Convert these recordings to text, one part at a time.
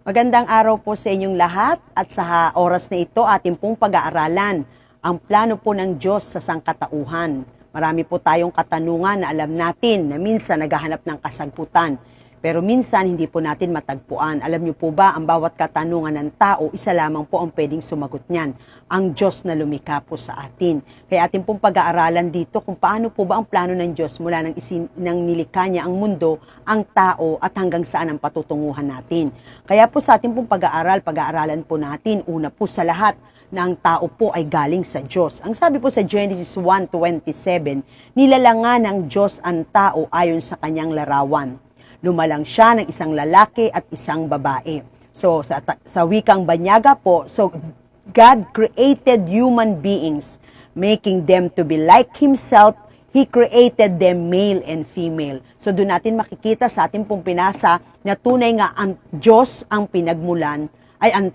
Magandang araw po sa inyong lahat at sa oras na ito ating pong pag-aaralan ang plano po ng Diyos sa sangkatauhan. Marami po tayong katanungan na alam natin na minsan naghahanap ng kasagutan. Pero minsan hindi po natin matagpuan. Alam niyo po ba, ang bawat katanungan ng tao, isa lamang po ang pwedeng sumagot niyan. Ang Diyos na lumikha po sa atin. Kaya atin pong pag-aaralan dito kung paano po ba ang plano ng Diyos mula nang nilikha niya ang mundo, ang tao at hanggang saan ang patutunguhan natin. Kaya po sa ating pong pag-aaralan po natin, una po sa lahat, na ang tao po ay galing sa Diyos. Ang sabi po sa Genesis 1:27, nilalangan ng Diyos ang tao ayon sa kanyang larawan. Lumalang siya ng isang lalaki at isang babae. So, sa wikang Banyaga po, so God created human beings, making them to be like Himself. He created them male and female. So, doon natin makikita sa ating pong pinasa na tunay nga ang Diyos ang pinagmulan, ay ang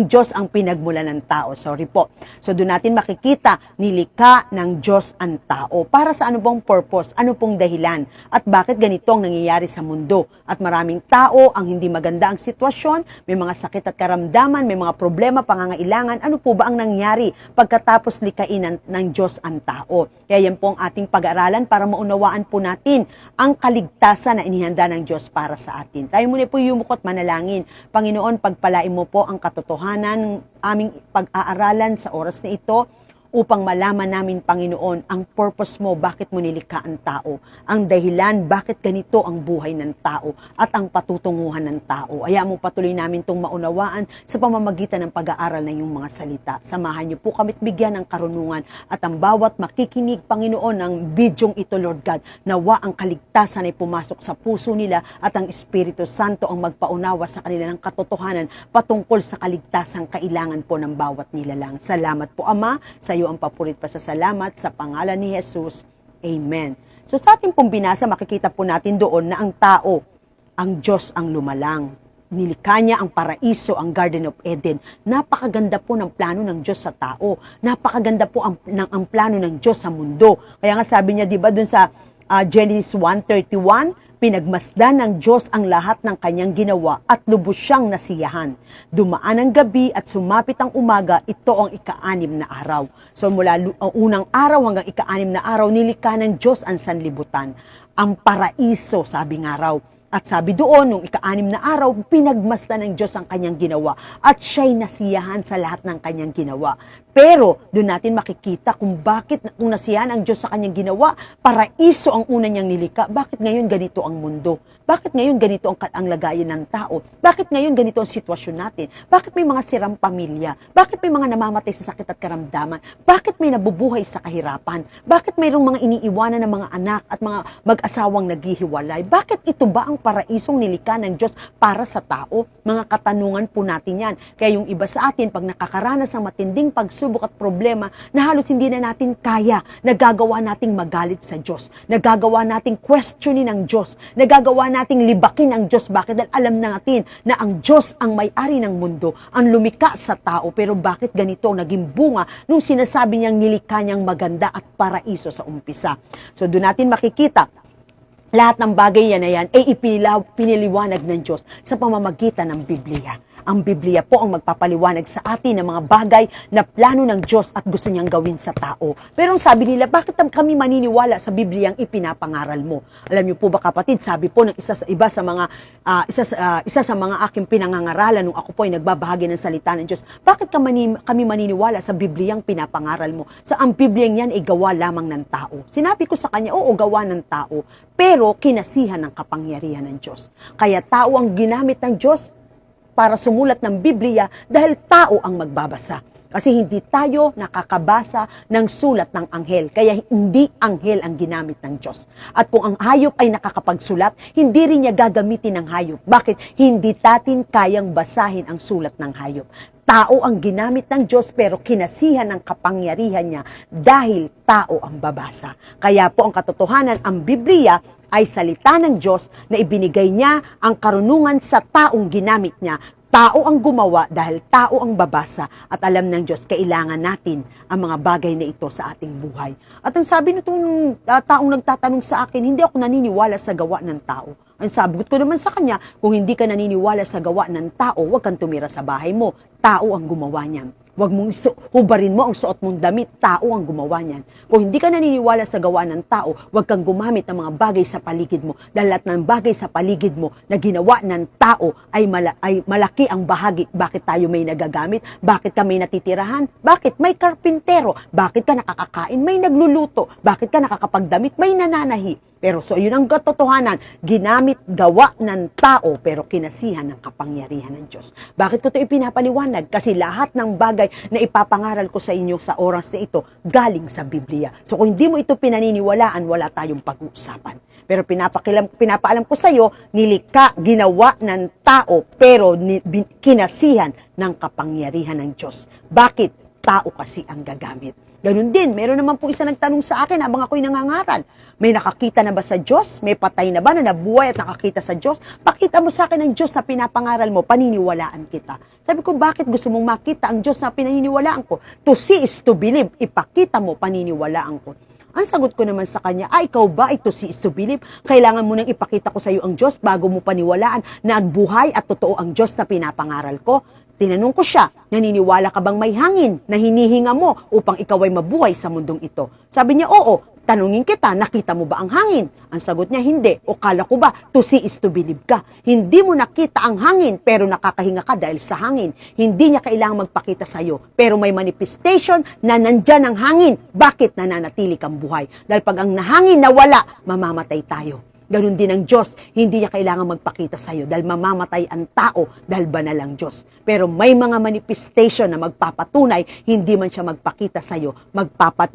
Diyos ang pinagmulan ng tao. Sorry po. So doon natin makikita, nilikha ng Diyos ang tao. Para sa ano pong purpose, ano pong dahilan, at bakit ganito ang nangyayari sa mundo. At maraming tao ang hindi maganda ang sitwasyon, may mga sakit at karamdaman, may mga problema, pangangailangan. Ano po ba ang nangyari pagkatapos likhain ng Diyos ang tao? Kaya yan po ang ating pag-aralan para maunawaan po natin ang kaligtasan na inihanda ng Diyos para sa atin. Tayo muna po yumukot manalangin. Panginoon, pagpalain mo po ang katotohanan ng aming pag-aaralan sa oras na ito upang malaman namin, Panginoon, ang purpose mo, bakit mo nilikha ang tao, ang dahilan, bakit ganito ang buhay ng tao, at ang patutunguhan ng tao. Hayaan mo patuloy namin itong maunawaan sa pamamagitan ng pag-aaral ng iyong mga salita. Samahan niyo po kami't bigyan ng karunungan at ang bawat makikinig, Panginoon, ng bidyong ito, Lord God, nawa ang kaligtasan ay pumasok sa puso nila at ang Espiritu Santo ang magpaunawa sa kanila ng katotohanan patungkol sa kaligtasang kailangan po ng bawat nilalang. Salamat po, Ama, sa iyo ang papurit pa sa salamat sa pangalan ni Jesus. Amen. So sa ating pong binasa, makikita po natin doon na ang tao, ang Diyos ang lumalang. Nilikha niya ang paraiso, ang Garden of Eden. Napakaganda po ng plano ng Diyos sa tao. Napakaganda po ang plano ng Diyos sa mundo. Kaya nga sabi niya, di ba, doon sa Genesis 1:31, pinagmasdan ng Diyos ang lahat ng kanyang ginawa at lubos siyang nasiyahan. Dumaan ang gabi at sumapit ang umaga, ito ang ika-6 na araw. So mula ang unang araw hanggang ika-6 na araw, nilikha ng Diyos ang sanlibutan. Ang paraiso, sabi nga raw. At sabi doon, nung ika-6 na araw, pinagmasdan ng Diyos ang kanyang ginawa at siya'y nasiyahan sa lahat ng kanyang ginawa. Pero doon natin makikita kung bakit kung nasiyahan ang Diyos sa kanyang ginawa, paraiso ang una niyang nilikha, bakit ngayon ganito ang mundo? Bakit ngayon ganito ang lagayan ng tao? Bakit ngayon ganito ang sitwasyon natin? Bakit may mga sirang pamilya? Bakit may mga namamatay sa sakit at karamdaman? Bakit may nabubuhay sa kahirapan? Bakit mayroong mga iniiwanan ng mga anak at mga mag-asawang naghihiwalay? Bakit ito ba ang paraisong nilikha ng Diyos para sa tao? Mga katanungan po natin yan. Kaya yung iba sa atin, pag nakakaranas ng matinding pagsubok at problema na halos hindi na natin kaya, nagagawa nating magalit sa Diyos, nagagawa nating questionin ang Diyos, nagagawa nating libakin ang Diyos. Bakit? Dahil alam natin na ang Diyos ang may-ari ng mundo, ang lumikha sa tao. Pero bakit ganito naging bunga nung sinasabi niyang nilikha niyang maganda at paraiso sa umpisa? So doon natin makikita, lahat ng bagay yan na yan ay piniliwanag ng Diyos sa pamamagitan ng Biblia. Ang Biblia po ang magpapaliwanag sa atin ng mga bagay na plano ng Diyos at gusto niyang gawin sa tao. Pero ang sabi nila, bakit kami maniniwala sa Biblia ang ipinapangaral mo? Alam niyo po ba, kapatid, sabi po ng isa sa mga aking pinangangaralan nung ako po ay nagbabahagi ng salita ng Diyos, bakit kami maniniwala sa Biblia ang pinapangaral mo? Sa ang Biblia yan ay gawa lamang ng tao. Sinabi ko sa kanya, oo, gawa ng tao, pero kinasihan ng kapangyarihan ng Diyos. Kaya tao ang ginamit ng Diyos para sumulat ng Biblia dahil tao ang magbabasa. Kasi hindi tayo nakakabasa ng sulat ng anghel. Kaya hindi anghel ang ginamit ng Diyos. At kung ang hayop ay nakakapagsulat, hindi rin niya gagamitin ng hayop. Bakit? Hindi natin kayang basahin ang sulat ng hayop. Tao ang ginamit ng Diyos pero kinasihan ng kapangyarihan niya dahil tao ang babasa. Kaya po ang katotohanan, ang Biblia ay salita ng Diyos na ibinigay niya ang karunungan sa taong ginamit niya. Tao ang gumawa dahil tao ang babasa at alam ng Diyos kailangan natin ang mga bagay na ito sa ating buhay. At ang sabi nitong taong nagtatanong sa akin, hindi ako naniniwala sa gawa ng tao. Ang sagot ko naman sa kanya, kung hindi ka naniniwala sa gawa ng tao, huwag kang tumira sa bahay mo. Tao ang gumawa niyan. Huwag mong hubarin mo ang suot mong damit, tao ang gumawa niyan. Kung hindi ka naniniwala sa gawa ng tao, huwag kang gumamit ng mga bagay sa paligid mo. Dahil lahat ng bagay sa paligid mo na ginawa ng tao ay malaki ang bahagi. Bakit tayo may nagagamit? Bakit ka may natitirahan? Bakit may karpintero? Bakit ka nakakakain? May nagluluto. Bakit ka nakakapagdamit? May nananahi. Pero so yun ang katotohanan, ginamit gawa ng tao pero kinasihan ng kapangyarihan ng Diyos. Bakit ko ito ipinapaliwanag? Kasi lahat ng bagay na ipapangaral ko sa inyo sa oras na ito galing sa Biblia. So kung hindi mo ito pinaniniwalaan, wala tayong pag-uusapan. Pero pinapaalam ko sa iyo, nilikha, ginawa ng tao pero kinasihan ng kapangyarihan ng Diyos. Bakit? Tao kasi ang gagamit. Ganun din, meron naman po isa nagtanong sa akin habang ako'y nangangaral. May nakakita na ba sa Diyos? May patay na ba na nabuhay at nakakita sa Diyos? Pakita mo sa akin ang Diyos na pinapangaral mo, paniniwalaan kita. Sabi ko, bakit gusto mong makita ang Diyos na pinaniniwalaan ko? To see is to believe. Ipakita mo, paniniwalaan ko. Ang sagot ko naman sa kanya, ikaw ba ito si is to believe? Kailangan mo nang ipakita ko sa iyo ang Diyos bago mo paniwalaan na buhay at totoo ang Diyos na pinapangaral ko? Tinanong ko siya, naniniwala ka bang may hangin na hinihinga mo upang ikaw ay mabuhay sa mundong ito? Sabi niya, oo. Tanungin kita, nakita mo ba ang hangin? Ang sagot niya, hindi. O kala ko ba, to see is to believe ka? Hindi mo nakita ang hangin, pero nakakahinga ka dahil sa hangin. Hindi niya kailangang magpakita sa iyo. Pero may manifestation na nandyan ang hangin. Bakit nananatili kang buhay? Dahil pag ang nahangin nawala, mamamatay tayo. Ganun din ang Diyos, hindi niya kailangan magpakita sa iyo dahil mamamatay ang tao dahil banal ang Diyos. Pero may mga manifestation na magpapatunay, hindi man siya magpakita sa iyo,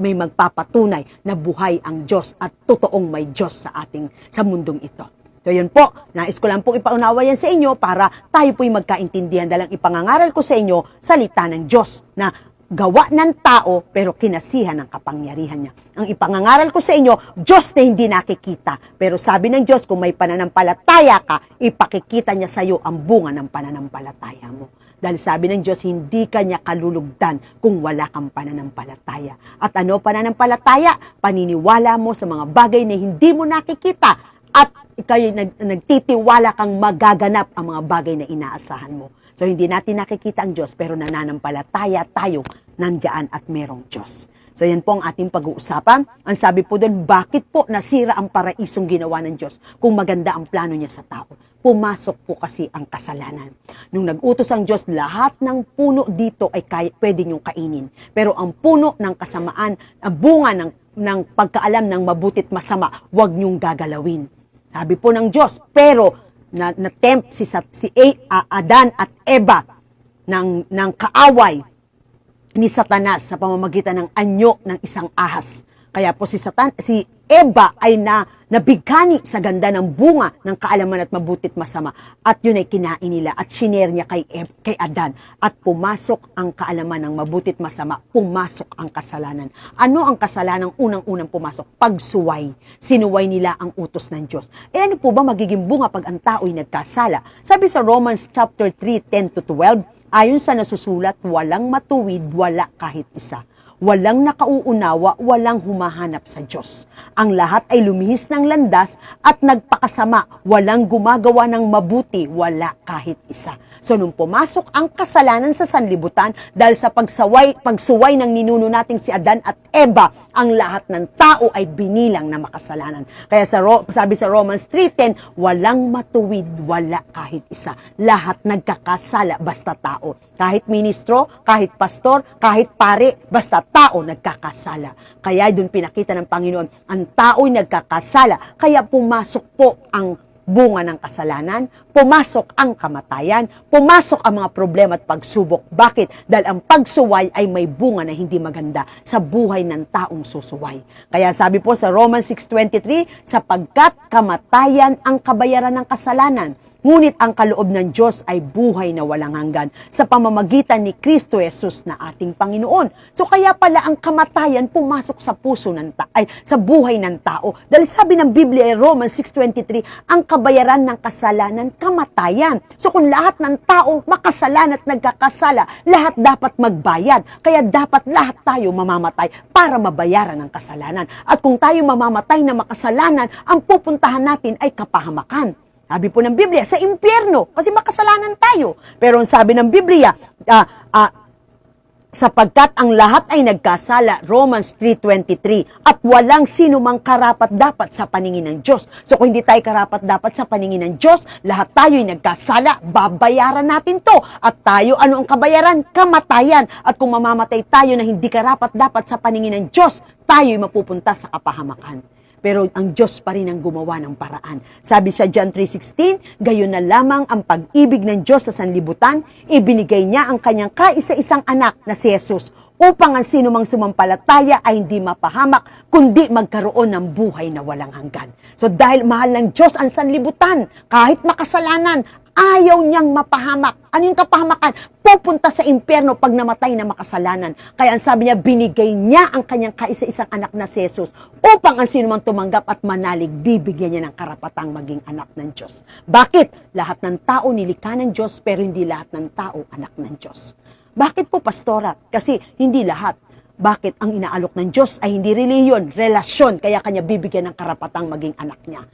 may magpapatunay na buhay ang Diyos at totoong may Diyos sa mundong ito. So yun po, nais ko lang pong ipaunawa yan sa inyo para tayo po'y magkaintindihan dahil ang ipangangaral ko sa inyo, salita ng Diyos na gawa ng tao pero kinasihan ng kapangyarihan niya. Ang ipangangaral ko sa inyo, Diyos na hindi nakikita. Pero sabi ng Diyos, kung may pananampalataya ka, ipakikita niya sa iyo ang bunga ng pananampalataya mo. Dahil sabi ng Diyos, hindi ka niya kalulugdan kung wala kang pananampalataya. At ano pananampalataya? Paniniwala mo sa mga bagay na hindi mo nakikita at ikaw nagtitiwala kang magaganap ang mga bagay na inaasahan mo. So, hindi natin nakikita ang Diyos, pero nananampalataya tayo nandiyan at merong Diyos. So, yan po ang ating pag-uusapan. Ang sabi po doon, bakit po nasira ang paraisong ginawa ng Diyos kung maganda ang plano niya sa tao? Pumasok po kasi ang kasalanan. Nung nag-utos ang Diyos, lahat ng puno dito ay pwede niyong kainin. Pero ang puno ng kasamaan, ang bunga ng pagkaalam ng mabutit masama, huwag niyong gagalawin. Sabi po ng Diyos, pero na-tempt si Adan at Eva ng kaaway ni Satanas sa pamamagitan ng anyo ng isang ahas. Kaya po si Eva ay nabigkani sa ganda ng bunga ng kaalaman at mabutit masama. At yun ay kinain nila at shinare niya kay Adan. At pumasok ang kaalaman ng mabutit masama, pumasok ang kasalanan. Ano ang kasalanan unang-unang pumasok? Pagsuway. Sinuway nila ang utos ng Diyos. Ano po ba magiging bunga pag ang tao'y nagkasala? Sabi sa Romans chapter 3, 10-12, ayon sa nasusulat, walang matuwid, wala kahit isa. Walang nakauunawa, walang humahanap sa Diyos. Ang lahat ay lumihis ng landas at nagpakasama. Walang gumagawa ng mabuti, wala kahit isa. So nung pumasok ang kasalanan sa sanlibutan dahil sa pagsuway ng ninuno nating si Adan at Eva, ang lahat ng tao ay binilang na makasalanan. Kaya sabi sa Romans 3:10, walang matuwid, wala kahit isa. Lahat nagkakasala basta tao. Kahit ministro, kahit pastor, kahit pare, basta tao nagkakasala. Kaya doon pinakita ng Panginoon, ang tao'y nagkakasala. Kaya pumasok po ang bunga ng kasalanan, pumasok ang kamatayan, pumasok ang mga problema at pagsubok. Bakit? Dahil ang pagsuway ay may bunga na hindi maganda sa buhay ng taong susuway. Kaya sabi po sa Romans 6:23, sapagkat kamatayan ang kabayaran ng kasalanan, ngunit ang kaloob ng Diyos ay buhay na walang hanggan sa pamamagitan ni Kristo Jesus na ating Panginoon. So kaya pala ang kamatayan pumasok sa puso sa buhay ng tao. Dahil sabi ng Biblia ay Romans 6:23, ang kabayaran ng kasalanan, kamatayan. So kung lahat ng tao makasalan at nagkakasala, lahat dapat magbayad. Kaya dapat lahat tayo mamamatay para mabayaran ang kasalanan. At kung tayo mamamatay na makasalanan, ang pupuntahan natin ay kapahamakan. Sabi po ng Biblia, sa impyerno, kasi makasalanan tayo. Pero ang sabi ng Biblia, sapagkat ang lahat ay nagkasala, Romans 3:23, at walang sino mang karapat-dapat sa paningin ng Diyos. So kung hindi tayo karapat-dapat sa paningin ng Diyos, lahat tayo ay nagkasala, babayaran natin to. At tayo, ano ang kabayaran? Kamatayan. At kung mamamatay tayo na hindi karapat-dapat sa paningin ng Diyos, tayo ay mapupunta sa kapahamakan. Pero ang Diyos pa rin ang gumawa ng paraan. Sabi sa John 3:16, gayon na lamang ang pag-ibig ng Diyos sa sanlibutan, ibinigay niya ang kanyang kaisa-isang anak na si Jesus, upang ang sino mang sumampalataya ay hindi mapahamak, kundi magkaroon ng buhay na walang hanggan. So dahil mahal ng Diyos ang sanlibutan, kahit makasalanan, ayaw niyang mapahamak. Ano yung kapahamakan? Pupunta sa impyerno pag namatay na makasalanan. Kaya ang sabi niya, binigay niya ang kanyang kaisa-isang anak na si Jesus upang ang sino mang tumanggap at manalig, bibigyan niya ng karapatang maging anak ng Diyos. Bakit? Lahat ng tao nilikha ng Diyos, pero hindi lahat ng tao anak ng Diyos. Bakit po, Pastora? Kasi hindi lahat. Bakit? Ang inaalok ng Diyos ay hindi relihiyon, relasyon, kaya kanya bibigyan ng karapatang maging anak niya.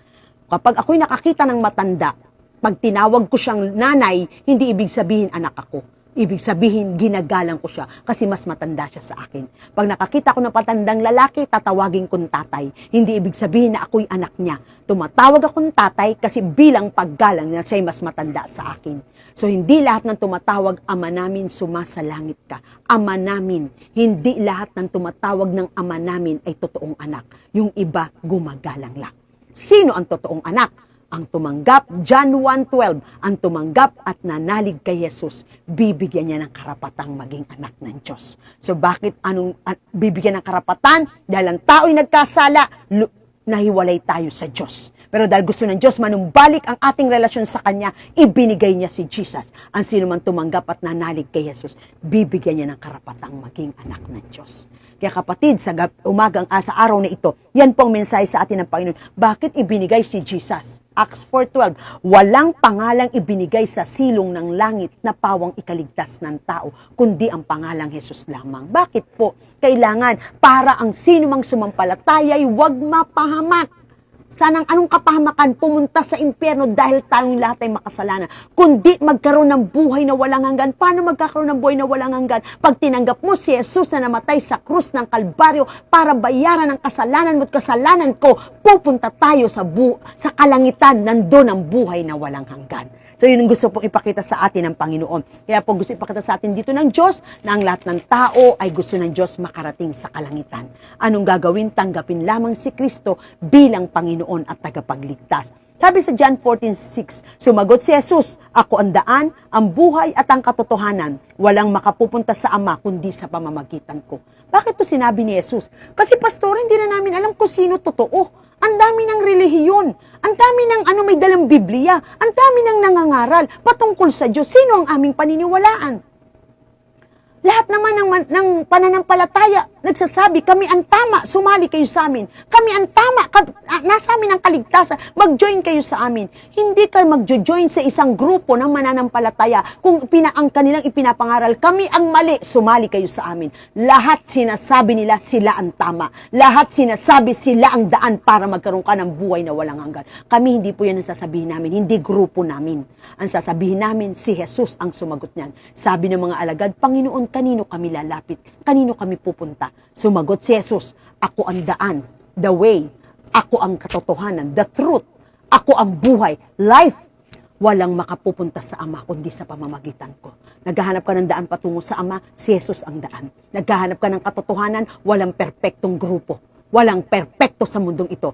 Kapag ako'y nakakita ng matanda, pag tinawag ko siyang nanay, hindi ibig sabihin anak ako. Ibig sabihin, ginagalang ko siya kasi mas matanda siya sa akin. Pag nakakita ko ng patandang lalaki, tatawagin kong tatay. Hindi ibig sabihin na ako'y anak niya. Tumatawag akong tatay kasi bilang paggalang na siya'y mas matanda sa akin. So, hindi lahat ng tumatawag, ama namin, sumasalangit ka. Ama namin. Hindi lahat ng tumatawag ng ama namin ay totoong anak. Yung iba, gumagalang lang. Sino ang totoong anak? Ang tumanggap, John 1:12, ang tumanggap at nanalig kay Jesus, bibigyan niya ng karapatang maging anak ng Diyos. So bakit bibigyan ng karapatan? Dahil ang tao'y nagkasala, nahiwalay tayo sa Diyos. Pero dahil gusto ng Diyos manumbalik ang ating relasyon sa Kanya, ibinigay niya si Jesus. Ang sino man tumanggap at nanalig kay Jesus, bibigyan niya ng karapatang maging anak ng Diyos. Kaya kapatid, sa sa araw na ito, yan pong mensahe sa atin ng Panginoon. Bakit ibinigay si Jesus? Acts 4:12, walang pangalang ibinigay sa silong ng langit na pawang ikaligtas ng tao, kundi ang pangalang Jesus lamang. Bakit po? Kailangan para ang sino mang sumampalataya ay huwag mapahamak. Sanang anong kapahamakan pumunta sa impyerno dahil tayong lahat ay makasalanan, kundi magkaroon ng buhay na walang hanggan. Paano magkakaroon ng buhay na walang hanggan? Pag tinanggap mo si Jesus na namatay sa krus ng Kalbaryo para bayaran ang kasalanan mo at kasalanan ko, pupunta tayo sa kalangitan, nandun ang buhay na walang hanggan. So yun ang gusto pong ipakita sa atin ng Panginoon. Kaya po gusto ipakita sa atin dito ng Diyos na ang lahat ng tao ay gusto ng Diyos makarating sa kalangitan. Anong gagawin? Tanggapin lamang si Kristo bilang Panginoon at tagapagligtas. Sabi sa John 14:6, sumagot si Jesus, ako ang daan, ang buhay at ang katotohanan. Walang makapupunta sa Ama kundi sa pamamagitan ko. Bakit to sinabi ni Jesus? Kasi pastor, hindi na namin alam kung sino totoo. Ang dami ng relihiyon, ang dami ng may dalang Biblia, ang dami ng nangangaral patungkol sa Diyos. Sino ang aming paniniwalaan? Lahat naman ng pananampalataya, nagsasabi, kami ang tama, sumali kayo sa amin. Kami ang tama, nasa amin ang kaligtasan, mag-join kayo sa amin. Hindi kayo mag-join sa isang grupo ng mananampalataya kung ang kanilang ipinapangaral, kami ang mali, sumali kayo sa amin. Lahat sinasabi nila, sila ang tama. Lahat sinasabi, sila ang daan para magkaroon ka ng buhay na walang hanggan. Kami hindi po yan ang sasabihin namin, hindi grupo namin. Ang sasabihin namin, si Jesus ang sumagot niyan. Sabi ng mga alagad, Panginoon, kanino kami lalapit? Kanino kami pupunta? Sumagot si Jesus, ako ang daan, the way, ako ang katotohanan, the truth, ako ang buhay, life. Walang makapupunta sa Ama kundi sa pamamagitan ko. Naghahanap ka ng daan patungo sa Ama, si Jesus ang daan. Naghahanap ka ng katotohanan, walang perpektong grupo. Walang perpekto sa mundong ito.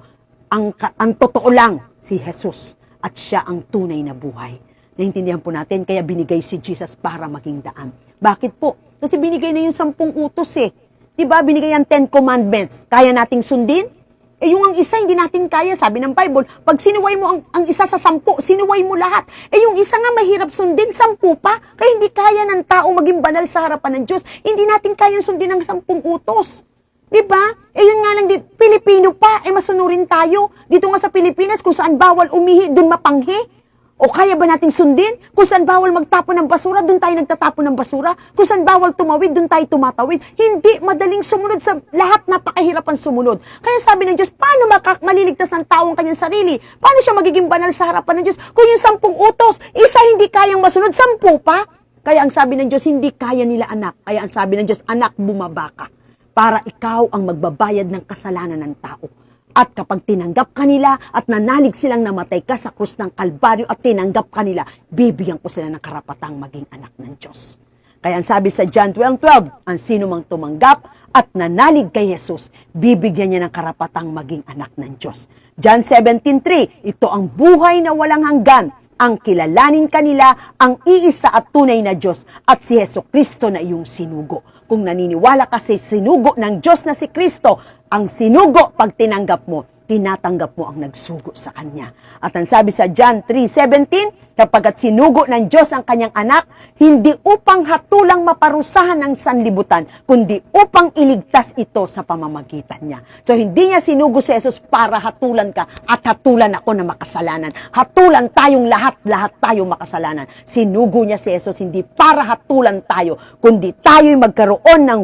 Ang totoo lang, si Jesus. At siya ang tunay na buhay. Naintindihan po natin, kaya binigay si Jesus para maging daan. Bakit po? Kasi binigay na yung 10 utos eh. Diba? Binigay ang 10 commandments. Kaya nating sundin? Yung ang isa, hindi natin kaya. Sabi ng Bible, pag sinuway mo ang isa sa 10, sinuway mo lahat. Yung isa nga mahirap sundin, 10 pa. Kaya hindi kaya ng tao maging banal sa harapan ng Diyos. Hindi natin kaya sundin ang 10 utos. Diba? Yun nga lang, Pilipino pa, masunurin tayo. Dito nga sa Pilipinas, kung saan bawal umihi, dun mapanghi. O kaya ba nating sundin? Kung saan bawal magtapon ng basura, doon tayo nagtatapon ng basura. Kung saan bawal tumawid, doon tayo tumatawid. Hindi madaling sumunod sa lahat, napakahirapan sumunod. Kaya sabi ng Diyos, paano maliligtas ng taong kanyang sarili? Paano siya magiging banal sa harapan ng Diyos? Kung yung 10 utos, isa hindi kayang masunod, 10 pa? Kaya ang sabi ng Diyos, hindi kaya nila anak. Kaya ang sabi ng Diyos, anak, bumaba ka para ikaw ang magbabayad ng kasalanan ng tao. At kapag tinanggap ka nila at nanalig silang namatay ka sa krus ng Kalbaryo at tinanggap ka nila, bibigyan ko sila ng karapatang maging anak ng Diyos. Kaya ang sabi sa John 12:12, ang sino mang tumanggap at nanalig kay Jesus, bibigyan niya ng karapatang maging anak ng Diyos. John 17:3, ito ang buhay na walang hanggan, ang kilalanin kanila ang iisa at tunay na Diyos at si Jesucristo na iyong sinugo. Kung naniniwala ka sa sinugo ng Diyos na si Kristo, ang sinugo pag tinanggap mo, tinatanggap mo ang nagsugo sa Kanya. At ang sabi sa John 3:17, kapagkat sinugo ng Diyos ang Kanyang anak, hindi upang hatulang maparusahan ng sanlibutan, kundi upang iligtas ito sa pamamagitan niya. So hindi niya sinugo si Jesus para hatulan ka at hatulan ako na makasalanan. Hatulan tayong lahat tayo makasalanan. Sinugo niya si Jesus hindi para hatulan tayo, kundi tayo'y magkaroon ng,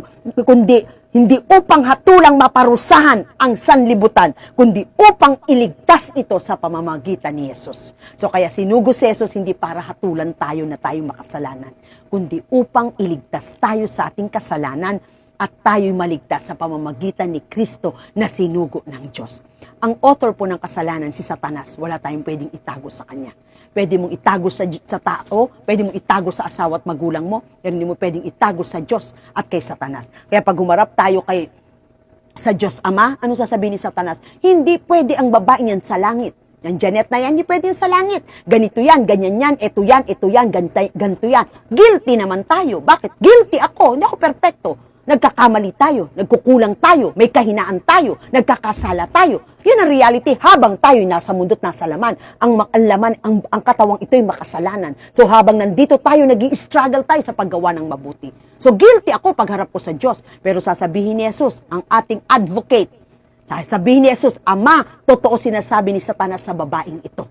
hindi upang hatulang maparusahan ang sanlibutan, kundi upang iligtas ito sa pamamagitan ni Jesus. So kaya sinugo si Jesus hindi para hatulan tayo na tayo makasalanan, kundi upang iligtas tayo sa ating kasalanan at tayo'y maligtas sa pamamagitan ni Kristo na sinugo ng Diyos. Ang author po ng kasalanan, si Satanas, wala tayong pwedeng itago sa kanya. Pwede mong itago sa tao, pwede mong itago sa asawa at magulang mo, pero hindi mo pwedeng itago sa Diyos at kay Satanas. Kaya pag humarap tayo sa Diyos Ama, ano sasabihin ni Satanas? Hindi pwede ang babaeng yan sa langit. Yan Janet na yan, hindi pwede yan sa langit. Ganito yan, ganyan yan, ito yan, ganito yan. Guilty naman tayo. Bakit? Guilty ako, hindi ako perfecto. Nagkakamali tayo, nagkukulang tayo, may kahinaan tayo, nagkakasala tayo. Yun ang reality habang tayo'y nasa mundo't nasa laman. Ang katawang ito'y makasalanan. So habang nandito tayo, nag-i-struggle tayo sa paggawa ng mabuti. So guilty ako pagharap ko sa Diyos. Pero sasabihin ni Jesus, ang ating advocate, sasabihin ni Jesus, Ama, totoo sinasabi ni Satanas sa babaeng ito,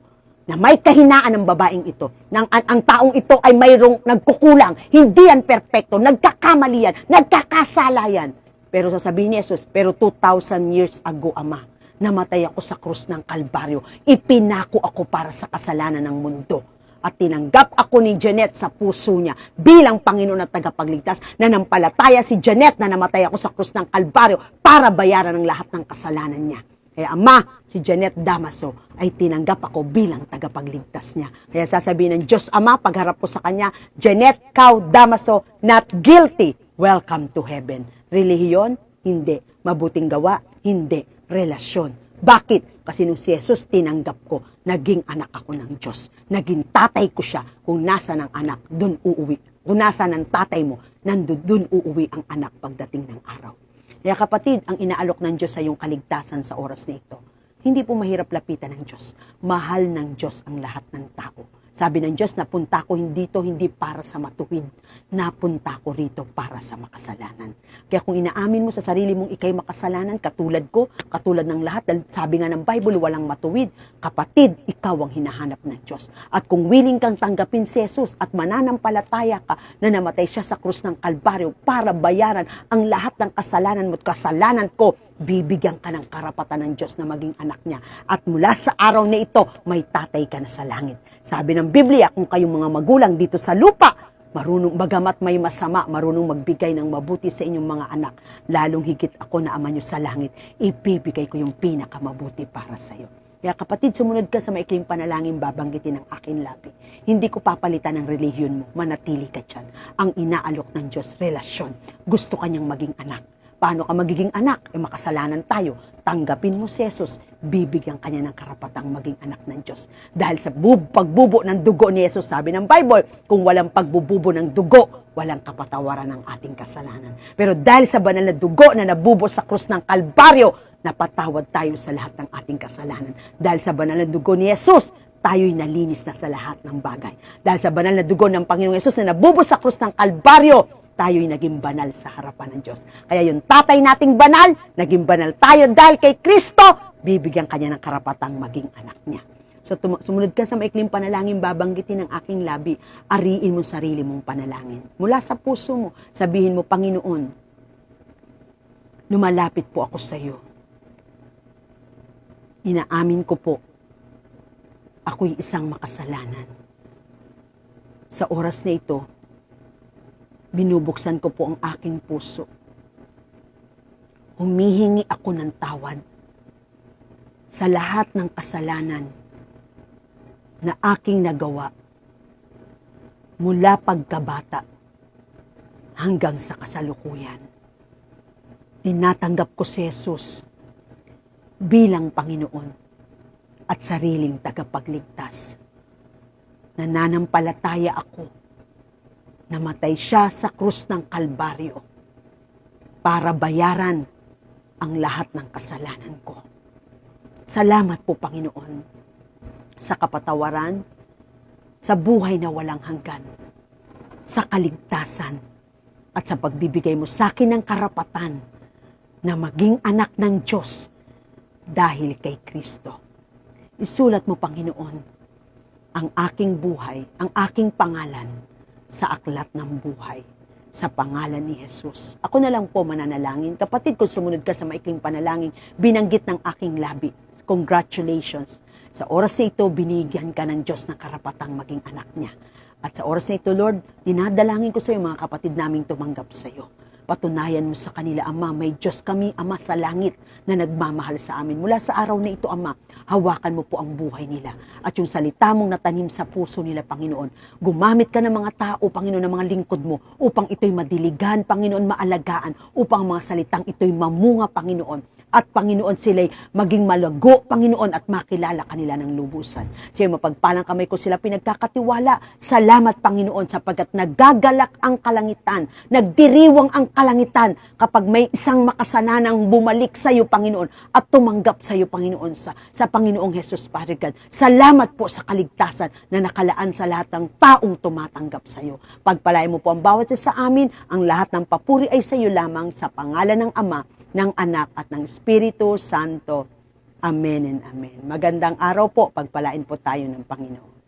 na may kahinaan ng babaeng ito, ang taong ito ay mayroong nagkukulang, hindi yan perpekto, nagkakamali yan, nagkakasala yan. Pero sasabihin ni Jesus, pero 2,000 years ago, Ama, namatay ako sa krus ng Kalbaryo, ipinako ako para sa kasalanan ng mundo. At tinanggap ako ni Janet sa puso niya bilang Panginoon at tagapagligtas. Nanampalataya si Janet na namatay ako sa krus ng Kalbaryo para bayaran ang lahat ng kasalanan niya. Kaya Ama, si Janet Damaso ay tinanggap ako bilang tagapagligtas niya. Kaya sasabihin ng Diyos Ama, pagharap ko sa Kanya, Janet, Kau Damaso, not guilty. Welcome to heaven. Relihiyon? Hindi. Mabuting gawa? Hindi. Relasyon. Bakit? Kasi nung si Jesus tinanggap ko, naging anak ako ng Diyos. Naging tatay ko siya. Kung nasa ng anak, dun uuwi. Kung nasa ng tatay mo, dun uuwi ang anak pagdating ng araw. Kaya kapatid, ang inaalok ng Diyos sa iyong kaligtasan sa oras na ito, hindi po mahirap lapitan ng Diyos. Mahal ng Diyos ang lahat ng tao. Sabi ng Diyos, napunta ko hindi para sa matuwid. Napunta ko rito para sa makasalanan. Kaya kung inaamin mo sa sarili mong ikay makasalanan, katulad ko, katulad ng lahat, dahil sabi nga ng Bible, walang matuwid. Kapatid, ikaw ang hinahanap ng Diyos. At kung willing kang tanggapin si Jesus at mananampalataya ka na namatay siya sa krus ng Kalbaryo para bayaran ang lahat ng kasalanan mo at kasalanan ko, bibigyan ka ng karapatan ng Diyos na maging anak niya. At mula sa araw na ito, may tatay ka na sa langit. Sabi ng Biblia, kung kayong mga magulang dito sa lupa, marunong bagamat may masama, marunong magbigay ng mabuti sa inyong mga anak, lalong higit ako na Ama niyo sa langit, ibibigay ko yung pinakamabuti para sa iyo. Kaya kapatid, sumunod ka sa maikling panalangin, babanggitin ng aking labi. Hindi ko papalitan ng relihiyon mo, manatili ka dyan. Ang inaalok ng Diyos, relasyon. Gusto kanyang maging anak. Paano ka magiging anak? Makasalanan tayo. Tanggapin mo si Jesus, bibigyan kanya ng karapatang maging anak ng Diyos. Dahil sa pagbubo ng dugo ni Jesus, sabi ng Bible, kung walang pagbububo ng dugo, walang kapatawaran ng ating kasalanan. Pero dahil sa banal na dugo na nabubo sa krus ng Kalbaryo, napatawad tayo sa lahat ng ating kasalanan. Dahil sa banal na dugo ni Jesus, tayo'y nalinis na sa lahat ng bagay. Dahil sa banal na dugo ng Panginoong Jesus na nabubo sa krus ng Kalbaryo, tayo'y naging banal sa harapan ng Diyos. Kaya yung tatay nating banal, naging banal tayo dahil kay Kristo, bibigyan kanya ng karapatang maging anak niya. Sumunod ka sa maikling panalangin, babanggitin ng aking labi, ariin mo sarili mong panalangin. Mula sa puso mo, sabihin mo, Panginoon, lumalapit po ako sa iyo. Inaamin ko po, ako'y isang makasalanan. Sa oras na ito, binubuksan ko po ang aking puso. Humihingi ako ng tawad sa lahat ng kasalanan na aking nagawa mula pagkabata hanggang sa kasalukuyan. Tinatanggap ko si Jesus bilang Panginoon at sariling tagapagligtas. Nananampalataya ako namatay siya sa krus ng Kalbaryo para bayaran ang lahat ng kasalanan ko. Salamat po, Panginoon, sa kapatawaran, sa buhay na walang hanggan, sa kaligtasan, at sa pagbibigay mo sa akin ng karapatan na maging anak ng Diyos dahil kay Kristo. Isulat mo, Panginoon, ang aking buhay, ang aking pangalan sa aklat ng buhay, sa pangalan ni Jesus. Ako na lang po mananalangin. Kapatid, kung sumunod ka sa maikling panalangin, binanggit ng aking labi. Congratulations. Sa oras na ito, binigyan ka ng Diyos ng karapatang maging anak niya. At sa oras na ito, Lord, dinadalangin ko sa iyo mga kapatid naming tumanggap sa iyo. Patunayan mo sa kanila, Ama, may Diyos kami, Ama, sa langit na nagmamahal sa amin. Mula sa araw na ito, Ama, hawakan mo po ang buhay nila. At yung salita mong natanim sa puso nila, Panginoon, gumamit ka ng mga tao, Panginoon, ng mga lingkod mo, upang ito'y madiligan, Panginoon, maalagaan, upang mga salitang ito'y mamunga, Panginoon. At Panginoon, sila'y maging malago, Panginoon, at makilala kanila ng lubusan. Sa'yo mapagpalang kamay ko sila pinagkakatiwala. Salamat, Panginoon, sapagkat nagagalak ang kalangitan, nagdiriwang ang kalangitan kapag may isang makasananang bumalik sa iyo, Panginoon, at tumanggap sa iyo, Panginoon, sa Panginoong Jesus, Padre God. Salamat po sa kaligtasan na nakalaan sa lahat ng taong tumatanggap sa iyo. Pagpalain mo po ang bawat isa sa amin, ang lahat ng papuri ay sa iyo lamang sa pangalan ng Ama, ng Anak at ng Espiritu Santo. Amen and Amen. Magandang araw po, pagpalain po tayo ng Panginoon.